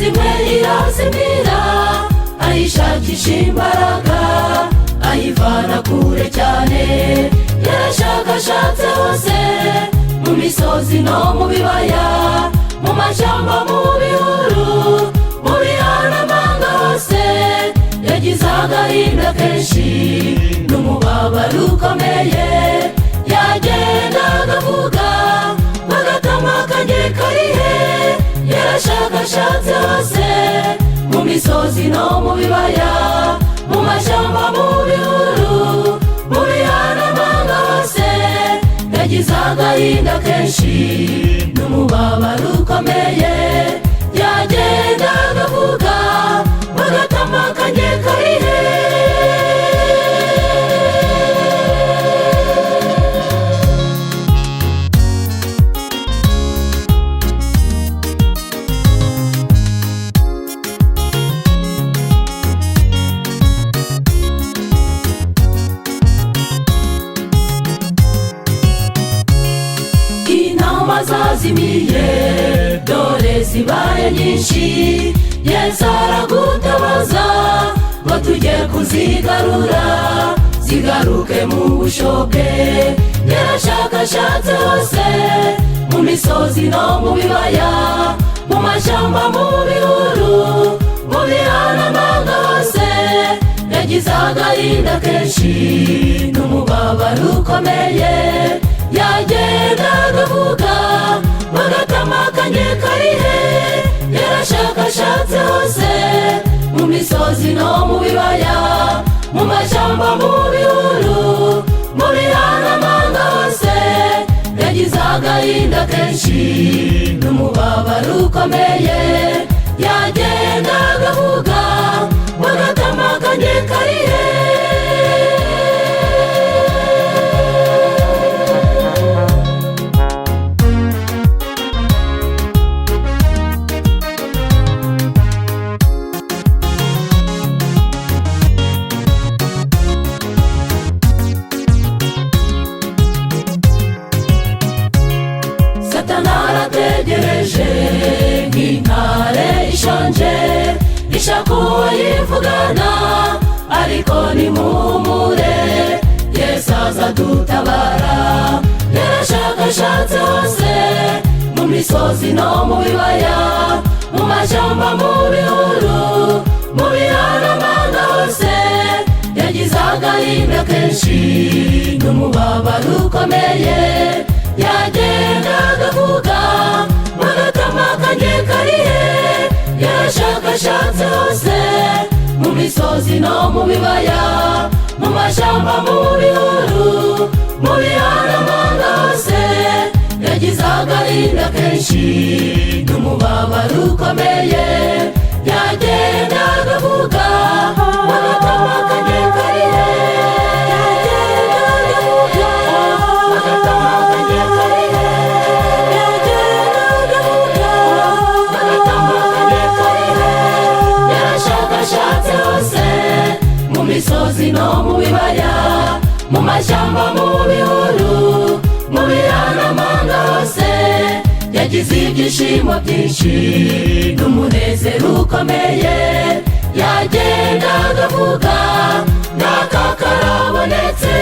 zimwe irazimira, ayishakisha imbaraga ayivana kure cyane. Yarashakashatse hose, mu misozi no mu bibaya, mu mashyamba, mu bihuru, mu bihanamanga hose. Yagize agahinda kenshi n'umubabaro ukomeye, yagendaga avuga agatama kanjye karihe. Yarashakashatse hose, mu misozi no mu bibaya, mu mashyamba, mu bihuru, mu bihanamanga hose. Yagize agahinda kenshi n'umubabaro ukomeye, yagendaga avuga agatama kanjye karihe. Zazimiye dore zibaye nyinshi, Yesu aragutabaza ngo tujye kuzigarura, zigaruke mu bushoke. Yarashakashatse hose, mu misozi no mu bibaya, mu mashyamba, mu bihuru, mu bihanamanga hose. Yagize agahinda kenshi n'umubabaro ukomeye, yagendaga avuga agatama kanjye karihe. Yarashakashatse hose, mu misozi no mu bibaya, mu mashyamba, mu bihuru, mu bihanamanga hose. Yagize agahinda kenshi n'umubabaro ukomeye, yagendaga avuga agatama kanjye karihe. Arategereje nk'intare ishonje, ishaka uwayivugana, ariko nimuhumure Yesu azadutabara. Yarashakashatse hose, mu misozi no mu bibaya, mu mashyamba, mu bihuru, mu bihanamanga hose. Yagize agahinda kenshi n'umubabaro ukomeye, yagendaga avuga agatama kanjye karihe. Yarashakashatse hose, mu misozi no mu bibaya, mu mashyamba, mu bihuru, mu bihanamanga hose. Yagize agahinda kenshi n'umubabaro ukomeye, yagendaga avuga agatama kanjye karihe. Mu misozi no mu bibaya, mu mashyamba, mu bihuru, mu bihanamanga hose. Yagize ibyishimo byinshi n'umunezero ukomeye, yagendaga avuga n'aka karabonetse.